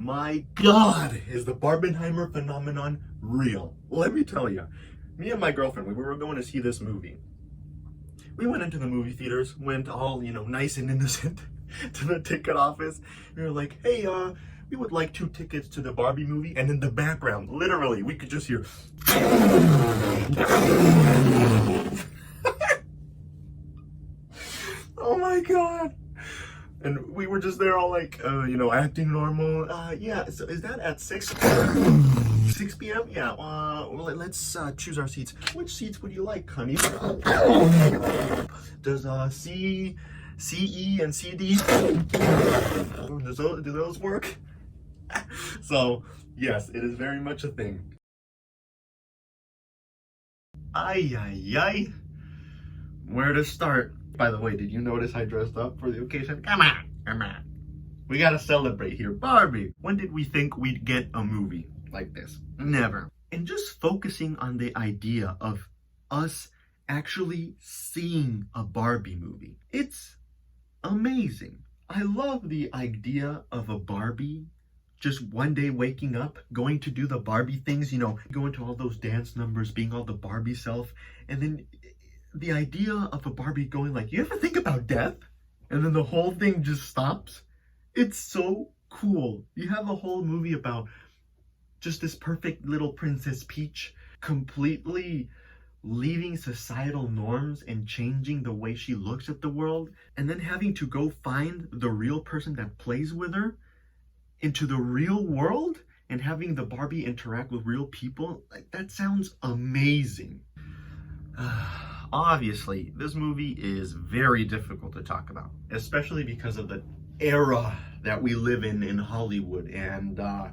My God, is the Barbenheimer phenomenon real? Let me tell you, me and my girlfriend, we were going to see this movie. We went into the movie theaters, went all, nice and innocent to the ticket office. We were like, hey, we would like 2 tickets to the Barbie movie. And in the background, literally, we could just hear. Oh my God. And we were just there all like, acting normal. Yeah, so is that at 6 p.m.? Yeah, well, let's choose our seats. Which seats would you like, honey? Does C, E, and CD, do those work? So, yes, it is very much a thing. Ay, ay, ay. Where to start? By the way, did you notice I dressed up for the occasion? Come on. We gotta celebrate here. Barbie. When did we think we'd get a movie like this? Never. And just focusing on the idea of us actually seeing a Barbie movie. It's amazing. I love the idea of a Barbie just one day waking up, going to do the Barbie things, going to all those dance numbers, being all the Barbie self, and then the idea of a Barbie going like, you ever think about death? And then the whole thing just stops. It's so cool. You have a whole movie about just this perfect little Princess Peach completely leaving societal norms and changing the way she looks at the world, and then having to go find the real person that plays with her into the real world and having the Barbie interact with real people. Like, that sounds amazing. Obviously, this movie is very difficult to talk about, especially because of the era that we live in Hollywood and the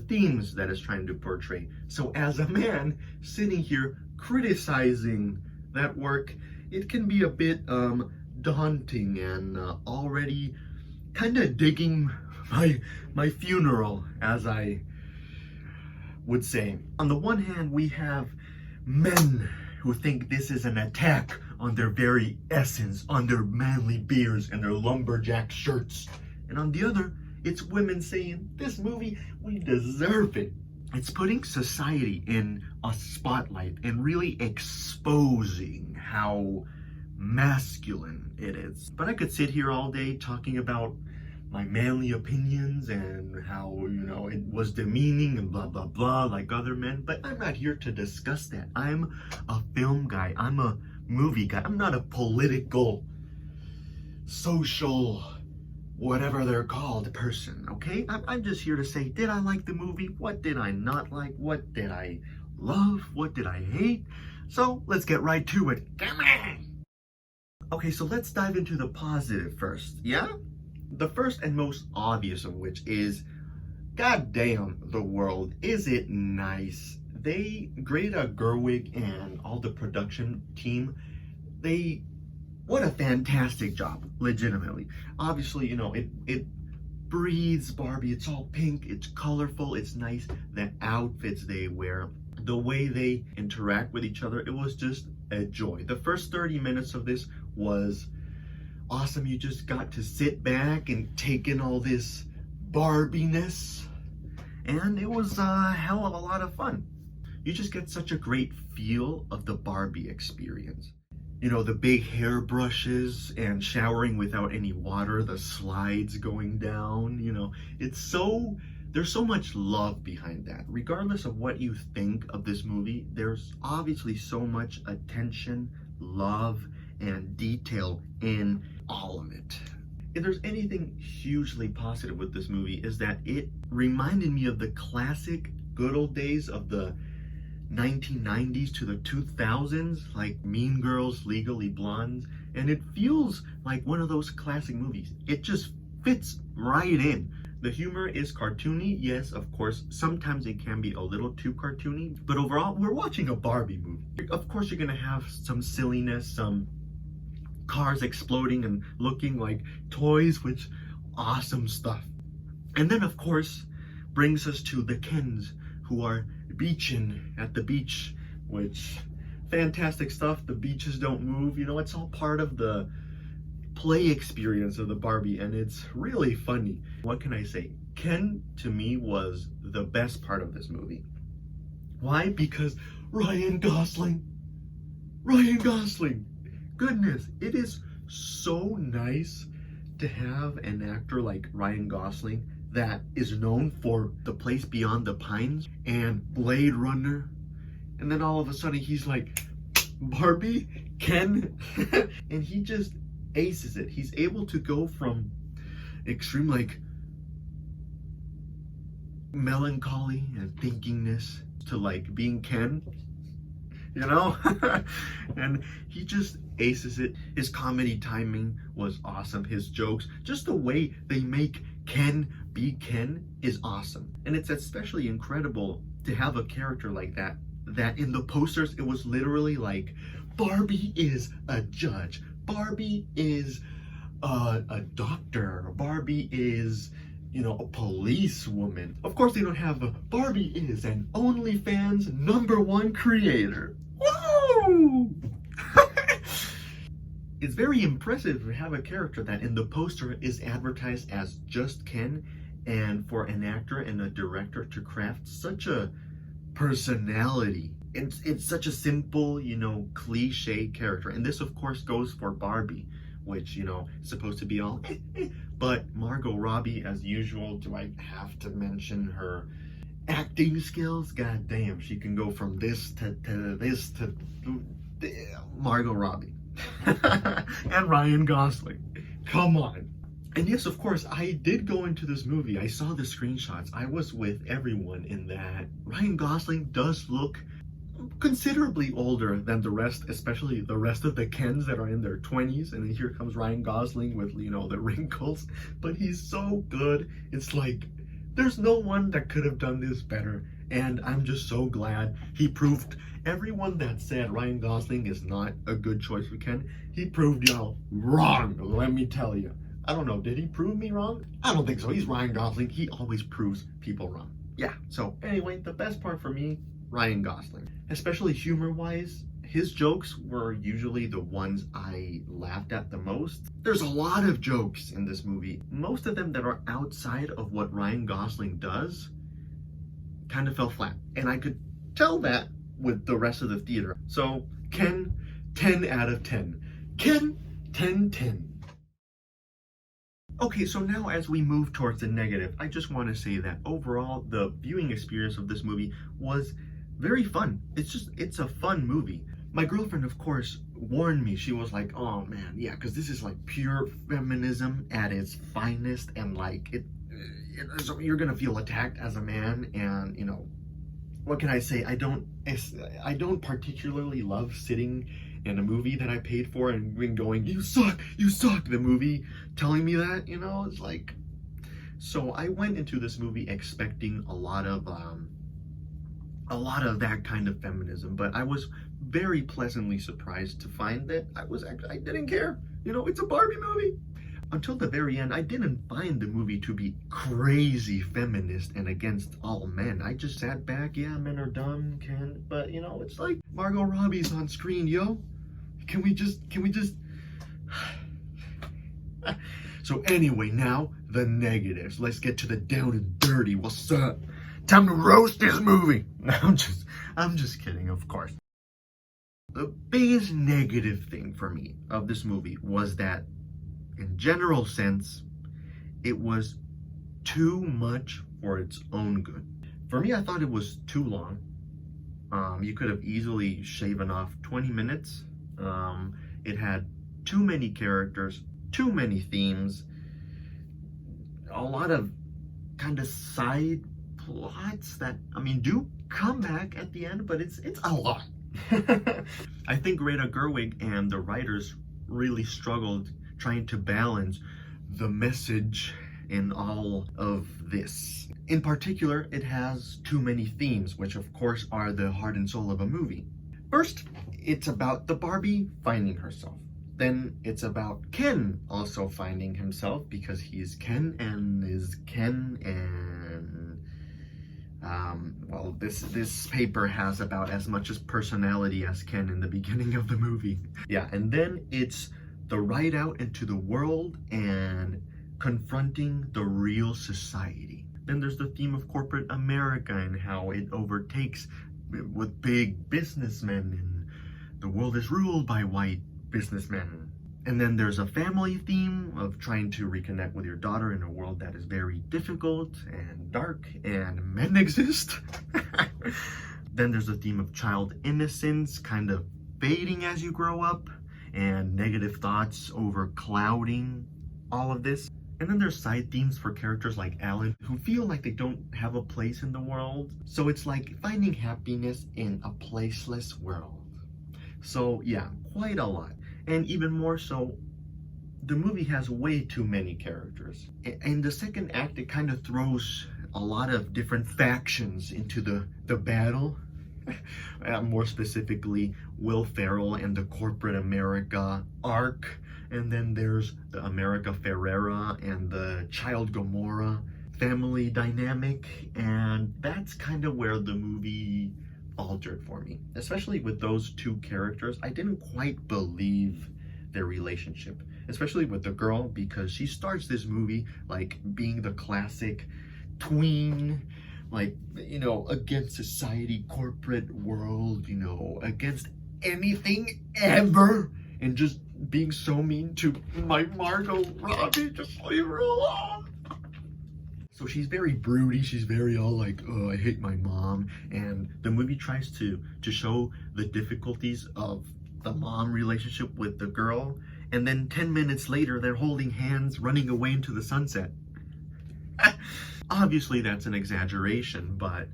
themes that it's trying to portray. So as a man sitting here criticizing that work, it can be a bit daunting and already kind of digging my funeral, as I would say. On the one hand, we have men who think this is an attack on their very essence, on their manly beards and their lumberjack shirts. And on the other, it's women saying, this movie, we deserve it. It's putting society in a spotlight and really exposing how masculine it is. But I could sit here all day talking about my manly opinions and how, it was demeaning and blah, blah, blah, like other men. But I'm not here to discuss that. I'm a film guy. I'm a movie guy. I'm not a political, social, whatever they're called person, okay? I'm just here to say, did I like the movie? What did I not like? What did I love? What did I hate? So let's get right to it. Come on! Okay, so let's dive into the positive first, yeah? The first and most obvious of which is, goddamn, the world, is it nice? Greta Gerwig and all the production team, what a fantastic job, legitimately. Obviously, it breathes Barbie. It's all pink, it's colorful, it's nice. The outfits they wear, the way they interact with each other, it was just a joy. The first 30 minutes of this was awesome. You just got to sit back and take in all this Barbiness, and it was a hell of a lot of fun. You just get such a great feel of the Barbie experience. The big hairbrushes and showering without any water, the slides going down, there's so much love behind that. Regardless of what you think of this movie, there's obviously so much attention, love, and detail in all of it. If there's anything hugely positive with this movie, is that it reminded me of the classic good old days of the 1990s to the 2000s, like Mean Girls, Legally Blonde, and it feels like one of those classic movies. It just fits right in. The humor is cartoony, yes, of course. Sometimes it can be a little too cartoony, but overall, we're watching a Barbie movie. Of course, you're gonna have some silliness, some cars exploding and looking like toys, which awesome stuff. And then, of course, brings us to the Kens, who are beaching at the beach, which fantastic stuff. The beaches don't move, it's all part of the play experience of the Barbie, and it's really funny. What can I say? Ken, to me, was the best part of this movie. Why? Because Ryan Gosling. Ryan Gosling. Goodness, it is so nice to have an actor like Ryan Gosling that is known for The Place Beyond the Pines and Blade Runner. And then all of a sudden he's like, Barbie, Ken, and he just aces it. He's able to go from extreme like melancholy and thinkingness to like being Ken, you know? And he just aces it. His comedy timing was awesome. His jokes, just the way they make Ken be Ken is awesome. And it's especially incredible to have a character like that in the posters it was literally like Barbie is a judge, Barbie is a doctor, Barbie is, you know, a policewoman. Of course they don't have a Barbie is an OnlyFans #1 creator. Woo! It's very impressive to have a character that in the poster is advertised as just Ken, and for an actor and a director to craft such a personality. It's such a simple, you know, cliche character. And this of course goes for Barbie, which, you know, is supposed to be all but Margot Robbie, as usual, do I have to mention her acting skills? God damn, she can go from this to this to Margot Robbie. And Ryan Gosling. Come on. And yes, of course, I did go into this movie. I saw the screenshots. I was with everyone in that Ryan Gosling does look considerably older than the rest, especially the rest of the Kens that are in their 20s. And then here comes Ryan Gosling with, you know, the wrinkles. But he's so good. It's like, there's no one that could have done this better. And I'm just so glad he proved everyone that said Ryan Gosling is not a good choice for Ken, he proved y'all wrong, let me tell you. I don't know, did he prove me wrong? I don't think so. He's Ryan Gosling. He always proves people wrong. Yeah, so anyway, the best part for me, Ryan Gosling. Especially humor-wise, his jokes were usually the ones I laughed at the most. There's a lot of jokes in this movie. Most of them that are outside of what Ryan Gosling does kind of fell flat. And I could tell that with the rest of the theater. So, Ken, 10 out of 10. Ken, 10/10. Okay, so now as we move towards the negative, I just want to say that overall, the viewing experience of this movie was very fun. It's a fun movie. My girlfriend, of course, warned me. She was like, oh man, yeah, because this is like pure feminism at its finest, and like, you're gonna feel attacked as a man, and you know, what can I say? I don't particularly love sitting in a movie that I paid for and going, you suck, the movie telling me that, you know, it's like, so I went into this movie expecting a lot of that kind of feminism, but I was very pleasantly surprised to find that I didn't care. You know, it's a Barbie movie. Until the very end, I didn't find the movie to be crazy feminist and against all men. I just sat back, yeah, men are dumb, but you know, it's like Margot Robbie's on screen, yo. Can we just So anyway, now the negatives. Let's get to the down and dirty. What's up? Time to roast this movie. No, I'm just kidding, of course. The biggest negative thing for me of this movie was that, in general sense, it was too much for its own good. For me, I thought it was too long. You could have easily shaven off 20 minutes. It had too many characters, too many themes, a lot of kind of side plots that, I mean, do come back at the end, but it's a lot. I think Greta Gerwig and the writers really struggled trying to balance the message in all of this. In particular, it has too many themes, which of course are the heart and soul of a movie. First, it's about the Barbie finding herself. Then it's about Ken also finding himself because he's Ken and is Ken, and well, this paper has about as much as personality as Ken in the beginning of the movie. Yeah, and then it's the ride out into the world and confronting the real society. Then there's the theme of corporate America and how it overtakes with big businessmen and the world is ruled by white businessmen. And then there's a family theme of trying to reconnect with your daughter in a world that is very difficult and dark and men exist. Then there's a theme of child innocence kind of fading as you grow up and negative thoughts overclouding all of this. And then there's side themes for characters like Alan who feel like they don't have a place in the world. So it's like finding happiness in a placeless world. So yeah, quite a lot. And even more so, the movie has way too many characters. In the second act, it kind of throws a lot of different factions into the battle. More specifically, Will Ferrell and the corporate America arc. And then there's the America Ferrera and the child Gomorrah family dynamic. And that's kind of where the movie altered for me. Especially with those two characters, I didn't quite believe their relationship. Especially with the girl, because she starts this movie like being the classic tween, like, you know, against society, corporate world, you know, against anything ever, and just being so mean to my Margot Robbie, just leave her alone. So she's very broody, she's very all like, oh, I hate my mom, and the movie tries to show the difficulties of the mom relationship with the girl, and then 10 minutes later, they're holding hands, running away into the sunset. Obviously, that's an exaggeration, but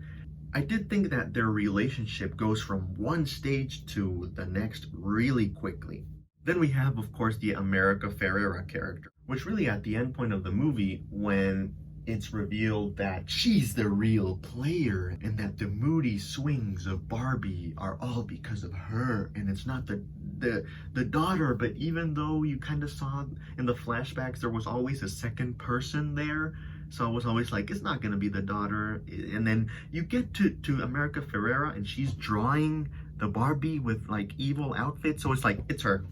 I did think that their relationship goes from one stage to the next really quickly. Then we have, of course, the America Ferrera character, which really at the end point of the movie, when it's revealed that she's the real player and that the moody swings of Barbie are all because of her, and it's not the daughter. But even though you kind of saw in the flashbacks there was always a second person there, so I was always like, it's not gonna be the daughter. And then you get to America Ferrera and she's drawing the Barbie with like evil outfits, so it's like, it's her,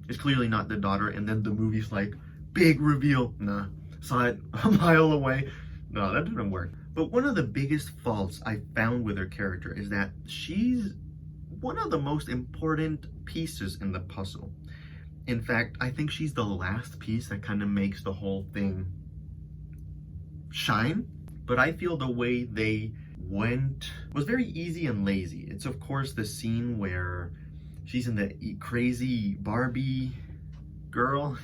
it's clearly not the daughter. And then the movie's like, big reveal, nah, saw it a mile away. No, that didn't work. But one of the biggest faults I found with her character is that she's one of the most important pieces in the puzzle. In fact, I think she's the last piece that kind of makes the whole thing shine. But I feel the way they went was very easy and lazy. It's of course the scene where she's in the crazy Barbie girl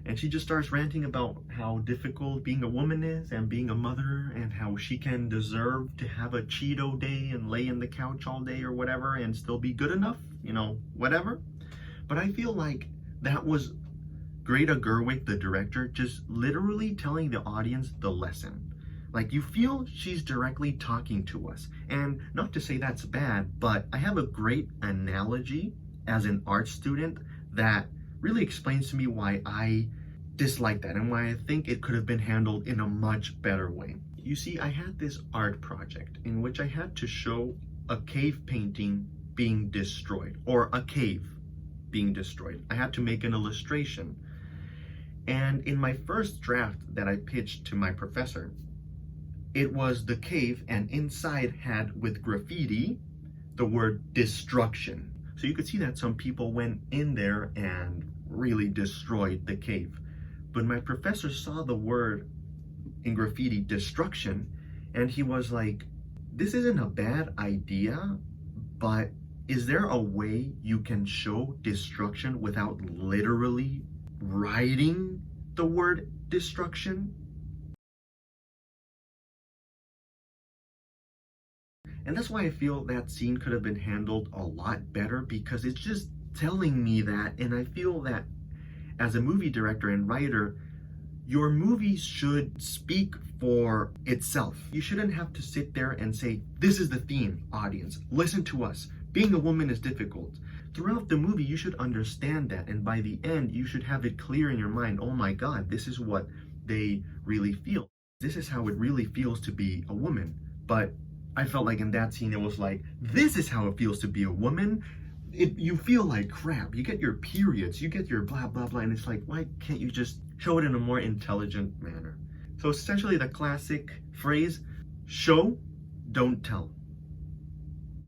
and she just starts ranting about how difficult being a woman is and being a mother, and how she can deserve to have a Cheeto day and lay in the couch all day or whatever and still be good enough, you know, whatever. But I feel like that was Greta Gerwig, the director, just literally telling the audience the lesson. Like, you feel she's directly talking to us. And not to say that's bad, but I have a great analogy as an art student that really explains to me why I dislike that and why I think it could have been handled in a much better way. You see, I had this art project in which I had to show a cave painting being destroyed, or a cave being destroyed. I had to make an illustration. And in my first draft that I pitched to my professor, it was the cave, and inside had, with graffiti, the word destruction. So you could see that some people went in there and really destroyed the cave. But my professor saw the word in graffiti, destruction, and he was like, this isn't a bad idea, but is there a way you can show destruction without literally writing the word destruction? And that's why I feel that scene could have been handled a lot better, because it's just telling me that, and I feel that as a movie director and writer, your movie should speak for itself. You shouldn't have to sit there and say, this is the theme, audience, listen to us. Being a woman is difficult. Throughout the movie, you should understand that, and by the end, you should have it clear in your mind, oh my God, this is what they really feel. This is how it really feels to be a woman. But I felt like in that scene, it was like, this is how it feels to be a woman. You feel like crap. You get your periods, you get your blah, blah, blah. And it's like, why can't you just show it in a more intelligent manner? So essentially the classic phrase, show, don't tell.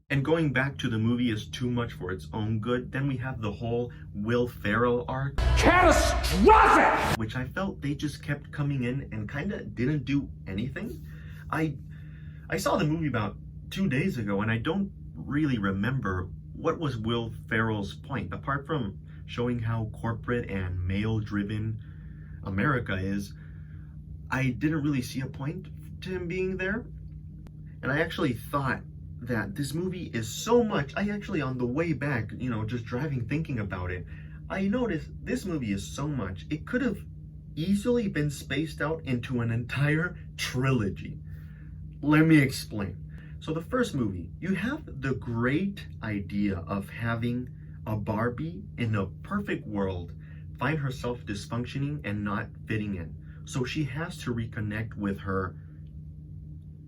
And going back to the movie is too much for its own good. Then we have the whole Will Ferrell arc. Catastrophic! Which I felt they just kept coming in and kind of didn't do anything. I saw the movie about 2 days ago and I don't really remember what was Will Ferrell's point, apart from showing how corporate and male-driven America is. I didn't really see a point to him being there. And I actually thought that this movie is so much, on the way back, just driving, thinking about it, I noticed this movie is so much, it could have easily been spaced out into an entire trilogy. Let me explain. So the first movie, you have the great idea of having a Barbie in a perfect world find herself dysfunctioning and not fitting in. So she has to reconnect with her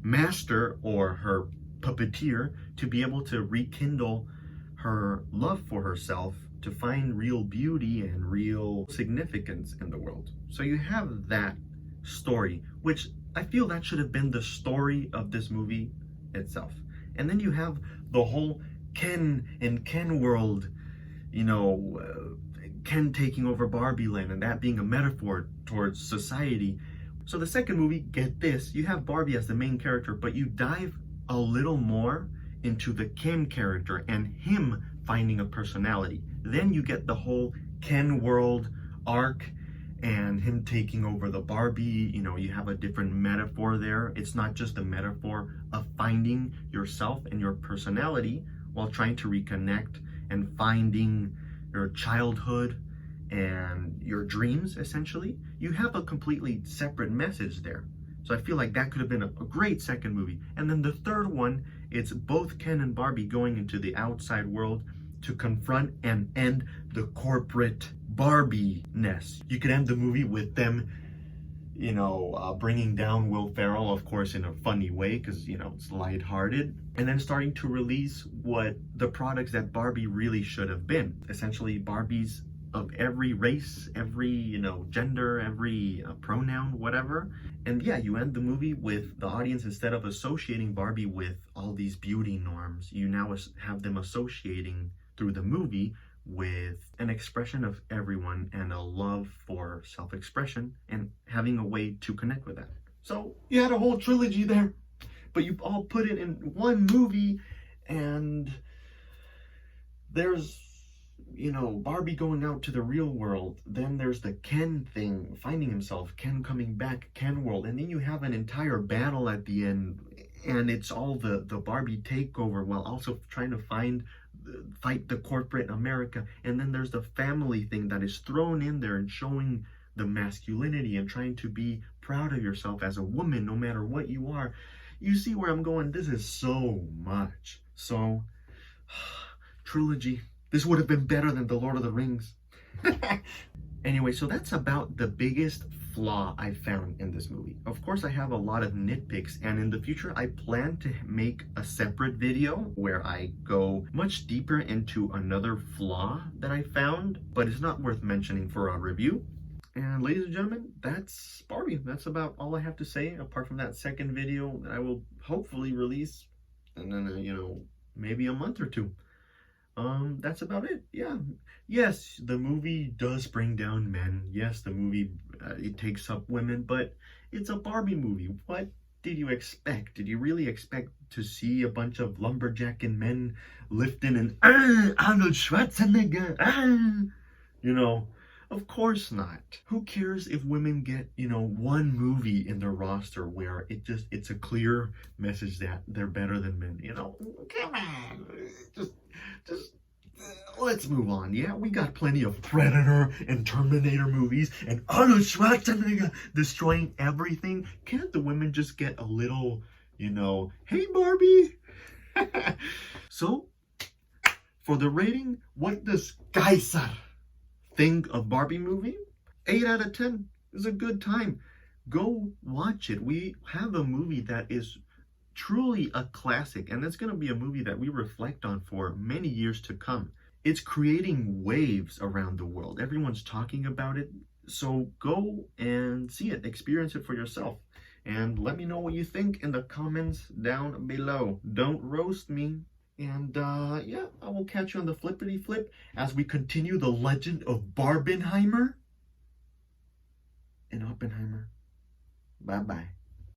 master or her puppeteer to be able to rekindle her love for herself, to find real beauty and real significance in the world. So you have that story, which I feel that should have been the story of this movie itself. And then you have the whole Ken and Ken world, Ken taking over Barbie land and that being a metaphor towards society. So the second movie, get this, you have Barbie as the main character, but you dive a little more into the Ken character and him finding a personality. Then you get the whole Ken world arc and him taking over the Barbie. You have a different metaphor there. It's not just a metaphor of finding yourself and your personality while trying to reconnect and finding your childhood and your dreams, essentially. You have a completely separate message there. So I feel like that could have been a great second movie. And then the third one, it's both Ken and Barbie going into the outside world to confront and end the corporate Barbie-ness. You could end the movie with them, bringing down Will Ferrell, of course, in a funny way, because, it's lighthearted. And then starting to release what the products that Barbie really should have been. Essentially, Barbies of every race, every, gender, every pronoun, whatever. And yeah, you end the movie with the audience, instead of associating Barbie with all these beauty norms, you now have them associating through the movie with an expression of everyone and a love for self-expression and having a way to connect with that. So you had a whole trilogy there, but you all put it in one movie, and there's Barbie going out to the real world. Then there's the Ken thing, finding himself, Ken coming back, Ken world. And then you have an entire battle at the end, and it's all the Barbie takeover while also trying to fight the corporate America. And then there's the family thing that is thrown in there and showing the masculinity and trying to be proud of yourself as a woman, no matter what you are. You see where I'm going? This is so much. So, trilogy. This would have been better than The Lord of the Rings. Anyway, so that's about the biggest flaw I found in this movie. Of course, I have a lot of nitpicks, and in the future, I plan to make a separate video where I go much deeper into another flaw that I found, but it's not worth mentioning for a review. And ladies and gentlemen, that's Barbie. That's about all I have to say, apart from that second video that I will hopefully release in, maybe a month or two. That's about it. Yeah. Yes, the movie does bring down men. Yes, the movie, it takes up women, but it's a Barbie movie. What did you expect? Did you really expect to see a bunch of lumberjacking men lifting and Arnold Schwarzenegger? Of course not. Who cares if women get, one movie in their roster where it's a clear message that they're better than men, Come on. Just let's move on. Yeah, we got plenty of Predator and Terminator movies and Arnold Schwarzenegger destroying everything. Can't the women just get a little, hey Barbie? So, for the rating, what does Kaezar think of Barbie movie? 8 out of 10 is a good time. Go watch it. We have a movie that is truly a classic, and it's going to be a movie that we reflect on for many years to come. It's creating waves around the world. Everyone's talking about it. So go and see it, experience it for yourself. And let me know what you think in the comments down below. Don't roast me. And yeah, I will catch you on the flippity flip as we continue the legend of Barbenheimer and Oppenheimer. Bye bye.